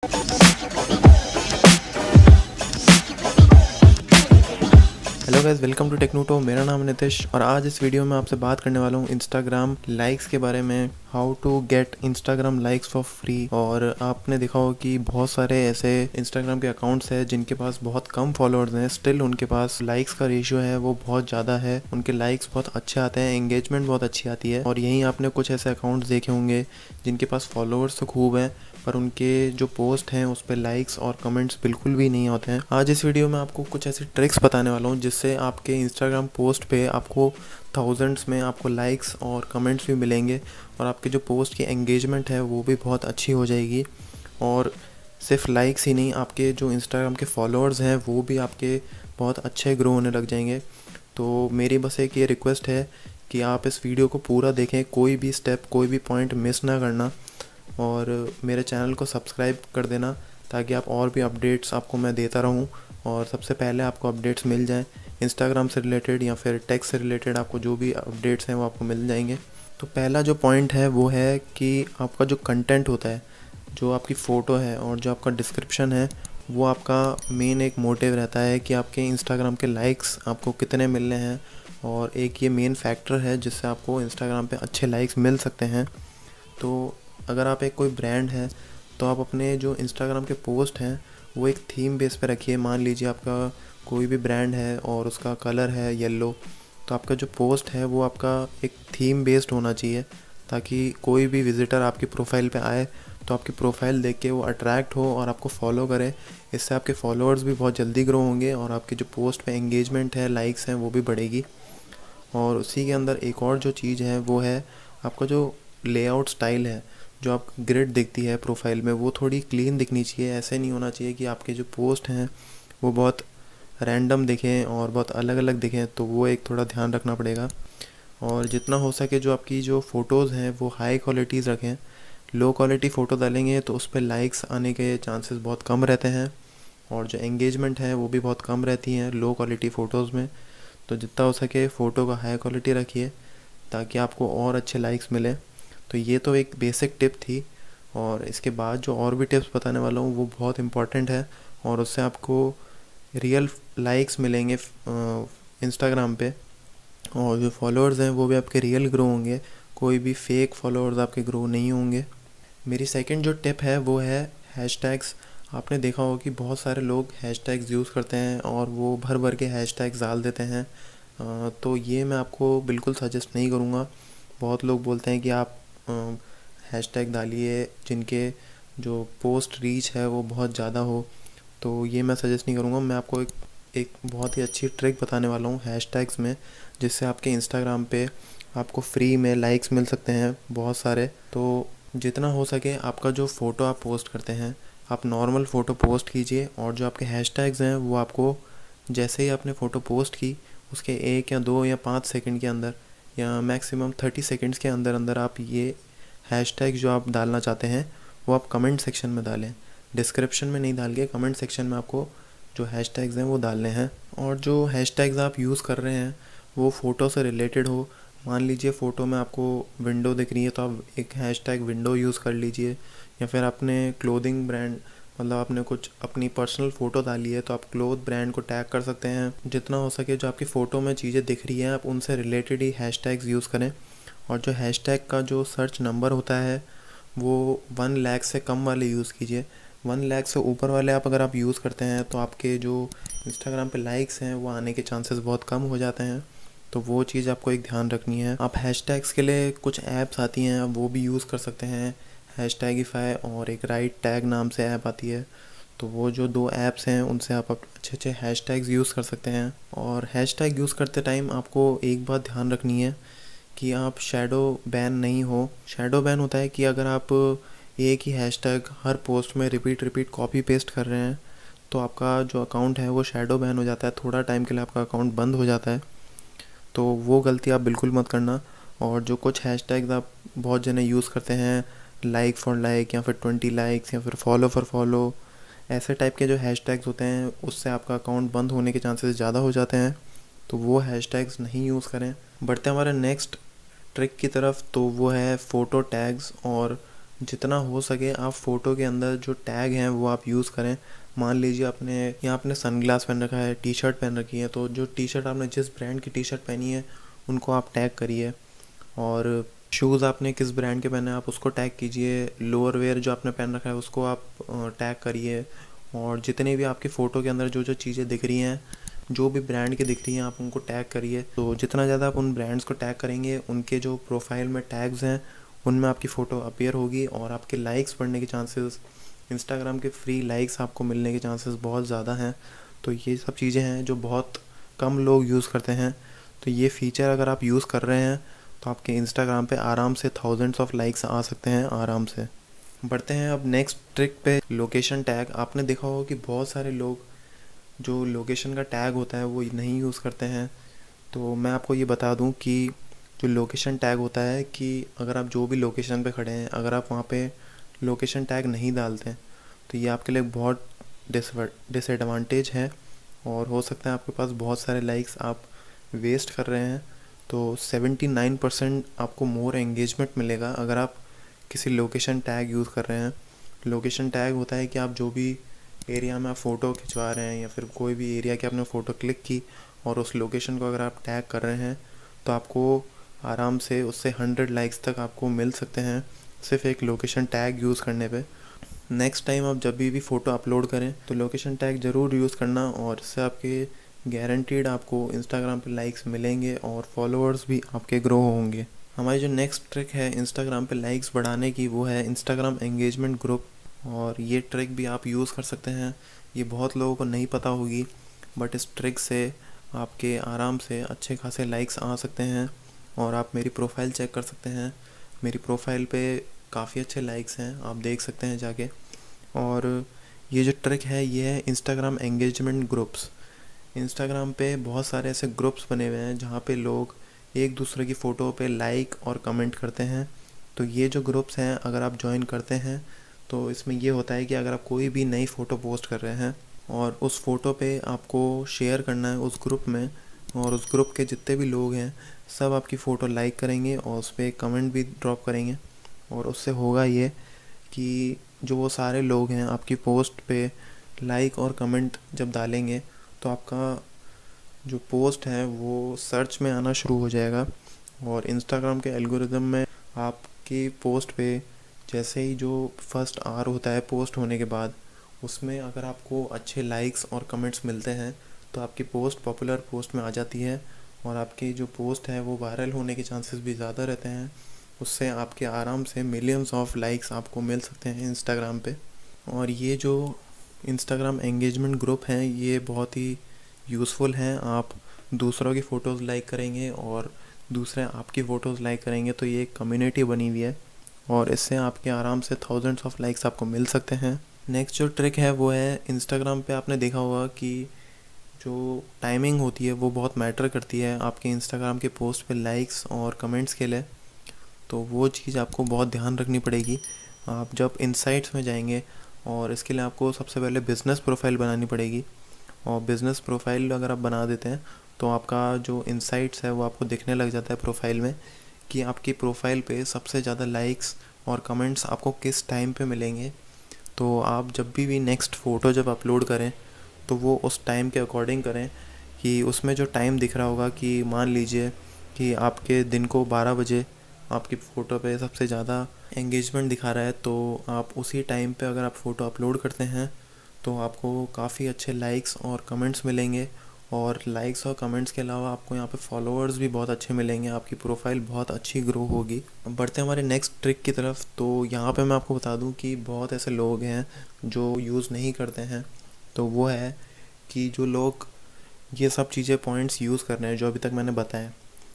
Hello guys, welcome to Technoto. मेरा नाम है नितिश और आज इस वीडियो में आपसे बात करने वाला हूँ इंस्टाग्राम लाइक्स के बारे में। How to get Instagram likes for free. और आपने देखा हो कि बहुत सारे ऐसे इंस्टाग्राम के अकाउंट्स हैं जिनके पास बहुत कम फॉलोअर्स हैं, स्टिल उनके पास लाइक्स का रेशियो है वो बहुत ज़्यादा है। उनके लाइक्स बहुत अच्छे आते हैं, एंगेजमेंट बहुत अच्छी आती है। और यहीं आपने कुछ ऐसे अकाउंट्स देखे होंगे जिनके पास फॉलोअर्स तो खूब हैं पर उनके जो पोस्ट हैं उस पर लाइक्स और कमेंट्स बिल्कुल भी नहीं होते हैं। आज इस वीडियो में आपको कुछ ऐसी ट्रिक्स बताने वाला हूँ जिससे आपके इंस्टाग्राम पोस्ट पे आपको थाउजेंड्स में आपको लाइक्स और कमेंट्स भी मिलेंगे और आपके जो पोस्ट की एंगेजमेंट है वो भी बहुत अच्छी हो जाएगी। और सिर्फ लाइक्स ही नहीं, आपके जो इंस्टाग्राम के फॉलोअर्स हैं वो भी आपके बहुत अच्छे ग्रो होने लग जाएंगे। तो मेरी बस एक ये रिक्वेस्ट है कि आप इस वीडियो को पूरा देखें, कोई भी स्टेप कोई भी पॉइंट मिस ना करना और मेरे चैनल को सब्सक्राइब कर देना ताकि आप और भी अपडेट्स आपको मैं देता रहूं और सबसे पहले आपको अपडेट्स मिल जाएं इंस्टाग्राम से रिलेटेड या फिर टेक से रिलेटेड। आपको जो भी अपडेट्स हैं वो आपको मिल जाएंगे। तो पहला जो पॉइंट है वो है कि आपका जो कंटेंट होता है, जो आपकी फ़ोटो है और जो आपका डिस्क्रिप्शन है, वो आपका मेन एक मोटिव रहता है कि आपके इंस्टाग्राम के लाइक्स आपको कितने मिलने हैं। और एक ये मेन फैक्टर है जिससे आपको इंस्टाग्राम पे अच्छे लाइक्स मिल सकते हैं। तो अगर आप एक कोई ब्रांड है तो आप अपने जो इंस्टाग्राम के पोस्ट हैं वो एक थीम बेस पे रखिए। मान लीजिए आपका कोई भी ब्रांड है और उसका कलर है येलो, तो आपका जो पोस्ट है वो आपका एक थीम बेस्ड होना चाहिए ताकि कोई भी विज़िटर आपकी प्रोफाइल पे आए तो आपकी प्रोफाइल देख के वो अट्रैक्ट हो और आपको फॉलो करे। इससे आपके फॉलोअर्स भी बहुत जल्दी ग्रो होंगे और आपके जो पोस्ट पे एंगेजमेंट है, लाइक्स हैं, वो भी बढ़ेगी। और उसी के अंदर एक और जो चीज़ है वो है आपका जो लेआउट स्टाइल है। जो आप ग्रिड दिखती है प्रोफाइल में वो थोड़ी क्लीन दिखनी चाहिए। ऐसे नहीं होना चाहिए कि आपके जो पोस्ट हैं वो बहुत रैंडम दिखें और बहुत अलग अलग दिखें, तो वो एक थोड़ा ध्यान रखना पड़ेगा। और जितना हो सके जो आपकी जो फ़ोटोज़ हैं वो हाई क्वालिटीज़ रखें। लो क्वालिटी फ़ोटो डालेंगे तो उस पर लाइक्स आने के चांसेस बहुत कम रहते हैं और जो एंगेजमेंट है वो भी बहुत कम रहती है लो क्वालिटी फ़ोटोज़ में। तो जितना हो सके फ़ोटो का हाई क्वालिटी रखिए ताकि आपको और अच्छे लाइक्स मिले। तो ये तो एक बेसिक टिप थी और इसके बाद जो और भी टिप्स बताने वाला हूँ वो बहुत इम्पॉर्टेंट है और उससे आपको रियल लाइक्स मिलेंगे इंस्टाग्राम पे। और जो फॉलोअर्स हैं वो भी आपके रियल ग्रो होंगे, कोई भी फेक फॉलोअर्स आपके ग्रो नहीं होंगे। मेरी सेकंड जो टिप है वो है हैशटैग्स। आपने देखा होगा कि बहुत सारे लोग हैशटैग्स यूज़ करते हैं और वो भर भर के हैशटैग्स डाल देते हैं। तो ये मैं आपको बिल्कुल सजेस्ट नहीं करूँगा। बहुत लोग बोलते हैं कि आप हैशटैग डालिए जिनके जो पोस्ट रीच है वो बहुत ज़्यादा हो, तो ये मैं सजेस्ट नहीं करूँगा। मैं आपको एक बहुत ही अच्छी ट्रिक बताने वाला हूँ हैशटैग्स में, जिससे आपके इंस्टाग्राम पे आपको फ्री में लाइक्स मिल सकते हैं बहुत सारे। तो जितना हो सके आपका जो फ़ोटो आप पोस्ट करते हैं आप नॉर्मल फ़ोटो पोस्ट कीजिए और जो आपके हैशटैग्स हैं वो आपको जैसे ही आपने फ़ोटो पोस्ट की उसके 1 या 2 या 5 सेकंड के अंदर या मैक्सिमम 30 सेकंड्स के अंदर अंदर आप ये हैशटैग जो आप डालना चाहते हैं वो आप कमेंट सेक्शन में डालें। डिस्क्रिप्शन में नहीं डाल के कमेंट सेक्शन में आपको जो हैशटैग्स हैं वो डालने हैं। और जो हैशटैग्स आप यूज़ कर रहे हैं वो फ़ोटो से रिलेटेड हो। मान लीजिए फ़ोटो में आपको विंडो दिख रही है तो आप एक हैशटैग विंडो यूज़ कर लीजिए, या फिर आपने क्लोथिंग ब्रांड मतलब आपने कुछ अपनी पर्सनल फ़ोटो डाली है तो आप क्लोथ ब्रांड को टैग कर सकते हैं। जितना हो सके जो आपकी फ़ोटो में चीज़ें दिख रही हैं आप उनसे रिलेटेड ही हैशटैग्स यूज़ करें। और जो हैशटैग का जो सर्च नंबर होता है वो 1 लाख से कम वाले यूज़ कीजिए। 1 लाख से ऊपर वाले अगर आप यूज़ करते हैं तो आपके जो इंस्टाग्राम पे लाइक्स हैं वो आने के चांसेस बहुत कम हो जाते हैं। तो वो चीज़ आपको एक ध्यान रखनी है। आप हैशटैग्स के लिए कुछ ऐप्स आती हैं, आप वो भी यूज़ कर सकते हैं, हैशटैगिफाई और एक राइट टैग नाम से ऐप आती है। तो वो जो 2 ऐप्स हैं उनसे आप अच्छे अच्छे हैशटैग्स यूज़ कर सकते हैं। और हैशटैग यूज़ करते टाइम आपको एक बात ध्यान रखनी है कि आप शैडो बैन नहीं हो। शैडो बैन होता है कि अगर आप एक ही हैशटैग हर पोस्ट में रिपीट कॉपी पेस्ट कर रहे हैं तो आपका जो अकाउंट है वो शैडो बैन हो जाता है, थोड़ा टाइम के लिए आपका अकाउंट बंद हो जाता है। तो वो गलती आप बिल्कुल मत करना। और जो कुछ हैशटैग्स आप बहुत जने यूज़ करते हैं, लाइक फॉर लाइक या फिर 20 लाइक्स या फिर फॉलो फॉर फॉलो, ऐसे टाइप के जो हैशटैग्स होते हैं उससे आपका अकाउंट बंद होने के चांसेस ज़्यादा हो जाते हैं। तो वो हैशटैग्स नहीं यूज़ करें। बढ़ते हैं हमारे नेक्स्ट ट्रिक की तरफ, तो वो है फ़ोटो टैग्स और जितना हो सके आप फ़ोटो के अंदर जो टैग हैं वो आप यूज़ करें। मान लीजिए आपने सनग्लास पहन रखा है, टी शर्ट पहन रखी है, तो जो टी शर्ट आपने जिस ब्रांड की टी शर्ट पहनी है उनको आप टैग करिए। और शूज़ आपने किस ब्रांड के पहने हैं आप उसको टैग कीजिए। लोअर वेयर जो आपने पहन रखा है उसको आप टैग करिए। और जितने भी आपकी फ़ोटो के अंदर जो जो चीज़ें दिख रही हैं, जो भी ब्रांड की दिख रही हैं, आप उनको टैग करिए। तो जितना ज़्यादा आप उन ब्रांड्स को टैग करेंगे, उनके जो प्रोफाइल में टैग्स हैं उनमें आपकी फ़ोटो अपीयर होगी और आपके लाइक्स बढ़ने के चांसेस, इंस्टाग्राम के फ्री लाइक्स आपको मिलने के चांसेस बहुत ज़्यादा हैं। तो ये सब चीज़ें हैं जो बहुत कम लोग यूज़ करते हैं। तो ये फ़ीचर अगर आप यूज़ कर रहे हैं तो आपके इंस्टाग्राम पे आराम से थाउजेंड्स ऑफ लाइक्स आ सकते हैं आराम से। बढ़ते हैं अब नेक्स्ट ट्रिक पे, लोकेशन टैग। आपने देखा होगा कि बहुत सारे लोग जो लोकेशन का टैग होता है वो नहीं यूज़ करते हैं। तो मैं आपको ये बता दूं कि जो लोकेशन टैग होता है कि अगर आप जो भी लोकेशन पे खड़े हैं, अगर आप वहाँ पे लोकेशन टैग नहीं डालते हैं तो ये आपके लिए बहुत डिसएडवांटेज है और हो सकता है आपके पास बहुत सारे लाइक्स आप वेस्ट कर रहे हैं। तो 79% आपको मोर एंगेजमेंट मिलेगा अगर आप किसी लोकेशन टैग यूज़ कर रहे हैं। लोकेशन टैग होता है कि आप जो भी एरिया में आप फ़ोटो खिंचवा रहे हैं या फिर कोई भी एरिया की आपने फ़ोटो क्लिक की और उस लोकेशन को अगर आप टैग कर रहे हैं तो आपको आराम से उससे 100 लाइक्स तक आपको मिल सकते हैं सिर्फ एक लोकेशन टैग यूज़ करने पे। नेक्स्ट टाइम आप जब भी फ़ोटो अपलोड करें तो लोकेशन टैग ज़रूर यूज़ करना और इससे आपके गारंटीड आपको इंस्टाग्राम पे लाइक्स मिलेंगे और फॉलोअर्स भी आपके ग्रो होंगे। हमारी जो नेक्स्ट ट्रिक है इंस्टाग्राम पे लाइक्स बढ़ाने की वो है इंस्टाग्राम एंगेजमेंट ग्रुप। और ये ट्रिक भी आप यूज़ कर सकते हैं। ये बहुत लोगों को नहीं पता होगी बट इस ट्रिक से आपके आराम से अच्छे खासे लाइक्स आ सकते हैं। और आप मेरी प्रोफाइल चेक कर सकते हैं, मेरी प्रोफाइल पे काफ़ी अच्छे लाइक्स हैं, आप देख सकते हैं जाके। और ये जो ट्रिक है ये है इंस्टाग्राम एंगेजमेंट ग्रुप्स। इंस्टाग्राम पे बहुत सारे ऐसे ग्रुप्स बने हुए हैं जहाँ पे लोग एक दूसरे की फ़ोटो पे लाइक और कमेंट करते हैं। तो ये जो ग्रुप्स हैं अगर आप ज्वाइन करते हैं तो इसमें ये होता है कि अगर आप कोई भी नई फ़ोटो पोस्ट कर रहे हैं और उस फ़ोटो पे आपको शेयर करना है उस ग्रुप में, और उस ग्रुप के जितने भी लोग हैं सब आपकी फ़ोटो लाइक करेंगे और उस पर कमेंट भी ड्रॉप करेंगे। और उससे होगा ये कि जो वो सारे लोग हैं आपकी पोस्ट पे लाइक और कमेंट जब डालेंगे तो आपका जो पोस्ट है वो सर्च में आना शुरू हो जाएगा। और इंस्टाग्राम के एल्गोरिदम में आपकी पोस्ट पे जैसे ही जो फर्स्ट आवर होता है पोस्ट होने के बाद, उसमें अगर आपको अच्छे लाइक्स और कमेंट्स मिलते हैं तो आपकी पोस्ट पॉपुलर पोस्ट में आ जाती है और आपकी जो पोस्ट है वो वायरल होने के चांसेस भी ज़्यादा रहते हैं। उससे आपके आराम से मिलियंस ऑफ लाइक्स आपको मिल सकते हैं इंस्टाग्राम पे। और ये जो इंस्टाग्राम एंगेजमेंट ग्रुप हैं ये बहुत ही यूज़फुल हैं। आप दूसरों की फ़ोटोज़ लाइक करेंगे और दूसरे आपकी फ़ोटोज़ लाइक करेंगे तो ये एक कम्युनिटी बनी हुई है और इससे आपके आराम से थाउजेंड्स ऑफ लाइक्स आपको मिल सकते हैं। नेक्स्ट जो ट्रिक है वो है इंस्टाग्राम पे आपने देखा होगा कि जो टाइमिंग होती है वो बहुत मैटर करती है आपके इंस्टाग्राम के पोस्ट पे लाइक्स और कमेंट्स के लिए। तो वो चीज़ आपको बहुत ध्यान रखनी पड़ेगी। आप जब इनसाइट्स में जाएंगे और इसके लिए आपको सबसे पहले बिज़नेस प्रोफाइल बनानी पड़ेगी। और बिज़नेस प्रोफाइल अगर आप बना देते हैं तो आपका जो इनसाइट्स है वो आपको दिखने लग जाता है प्रोफाइल में कि आपकी प्रोफाइल पे सबसे ज़्यादा लाइक्स और कमेंट्स आपको किस टाइम पे मिलेंगे। तो आप जब भी नेक्स्ट फ़ोटो जब अपलोड करें तो वो उस टाइम के अकॉर्डिंग करें कि उसमें जो टाइम दिख रहा होगा कि मान लीजिए कि आपके दिन को 12 बजे आपकी फ़ोटो पे सबसे ज़्यादा एंगेजमेंट दिखा रहा है, तो आप उसी टाइम पे अगर आप फ़ोटो अपलोड करते हैं तो आपको काफ़ी अच्छे लाइक्स और कमेंट्स मिलेंगे। और लाइक्स और कमेंट्स के अलावा आपको यहाँ पे फॉलोअर्स भी बहुत अच्छे मिलेंगे, आपकी प्रोफाइल बहुत अच्छी ग्रो होगी। बढ़ते हैं हमारे नेक्स्ट ट्रिक की तरफ। तो यहाँ पे मैं आपको बता दूँ कि बहुत ऐसे लोग हैं जो यूज़ नहीं करते हैं। तो वो है कि जो लोग ये सब चीज़ें पॉइंट्स यूज़ कर रहे हैं जो अभी तक मैंने बताया,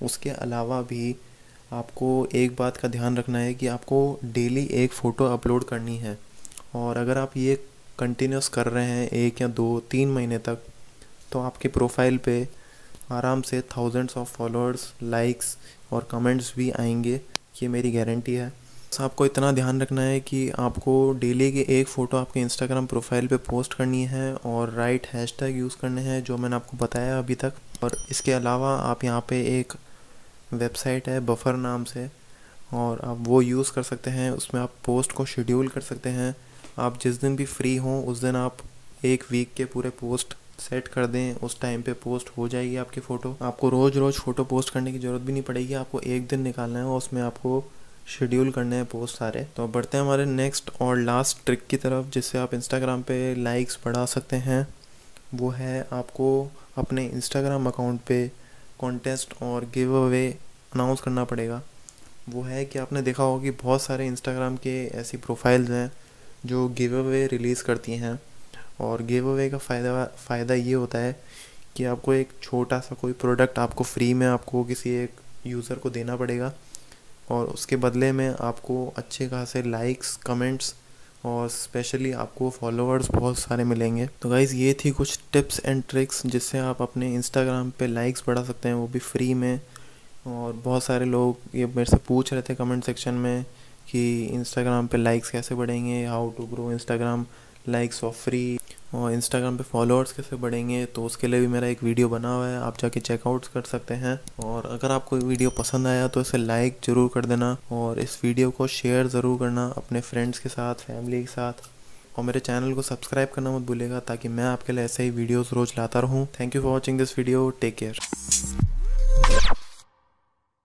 उसके अलावा भी आपको एक बात का ध्यान रखना है कि आपको डेली एक फ़ोटो अपलोड करनी है। और अगर आप ये कंटिन्यूस कर रहे हैं 1 या 2-3 महीने तक तो आपके प्रोफाइल पे आराम से थाउजेंड्स ऑफ फॉलोअर्स, लाइक्स और कमेंट्स भी आएंगे, ये मेरी गारंटी है। बस आपको इतना ध्यान रखना है कि आपको डेली की एक फ़ोटो आपके इंस्टाग्राम प्रोफाइल पे पोस्ट करनी है और राइट हैशटैग यूज़ करने हैं जो मैंने आपको बताया अभी तक। और इसके अलावा आप यहाँ पे एक वेबसाइट है बफर नाम से, और आप वो यूज़ कर सकते हैं। उसमें आप पोस्ट को शेड्यूल कर सकते हैं। आप जिस दिन भी फ्री हों उस दिन आप एक वीक के पूरे पोस्ट सेट कर दें, उस टाइम पे पोस्ट हो जाएगी आपकी फ़ोटो। आपको रोज़ रोज़ फ़ोटो पोस्ट करने की ज़रूरत भी नहीं पड़ेगी, आपको एक दिन निकालना है और उसमें आपको शेड्यूल करने हैं पोस्ट सारे। तो अब बढ़ते हैं हमारे नेक्स्ट और लास्ट ट्रिक की तरफ, जिससे आप इंस्टाग्राम पे लाइक्स बढ़ा सकते हैं। वो है आपको अपने इंस्टाग्राम अकाउंट पे कॉन्टेस्ट और गिव अवे अनाउंस करना पड़ेगा। वो है कि आपने देखा होगा कि बहुत सारे इंस्टाग्राम के ऐसी प्रोफाइल्स हैं जो गिव अवे रिलीज़ करती हैं, और गिव अवे का फ़ायदा ये होता है कि आपको एक छोटा सा कोई प्रोडक्ट आपको फ्री में आपको किसी एक यूज़र को देना पड़ेगा, और उसके बदले में आपको अच्छे खासे लाइक्स, कमेंट्स और स्पेशली आपको फॉलोअर्स बहुत सारे मिलेंगे। तो गाइज़ ये थी कुछ टिप्स एंड ट्रिक्स जिससे आप अपने इंस्टाग्राम पे लाइक्स बढ़ा सकते हैं, वो भी फ्री में। और बहुत सारे लोग ये मेरे से पूछ रहे थे कमेंट सेक्शन में कि इंस्टाग्राम पे लाइक्स कैसे बढ़ेंगे, how to grow Instagram likes for free, और इंस्टाग्राम पे फॉलोअर्स कैसे बढ़ेंगे। तो उसके लिए भी मेरा एक वीडियो बना हुआ है, आप जाके चेकआउट कर सकते हैं। और अगर आपको वीडियो पसंद आया तो इसे लाइक ज़रूर कर देना, और इस वीडियो को शेयर ज़रूर करना अपने फ्रेंड्स के साथ, फैमिली के साथ। और मेरे चैनल को सब्सक्राइब करना मत भूलिएगा, ताकि मैं आपके लिए ऐसे ही वीडियोज़ रोज़ लाता रहूँ। Thank you for watching this video. Take care.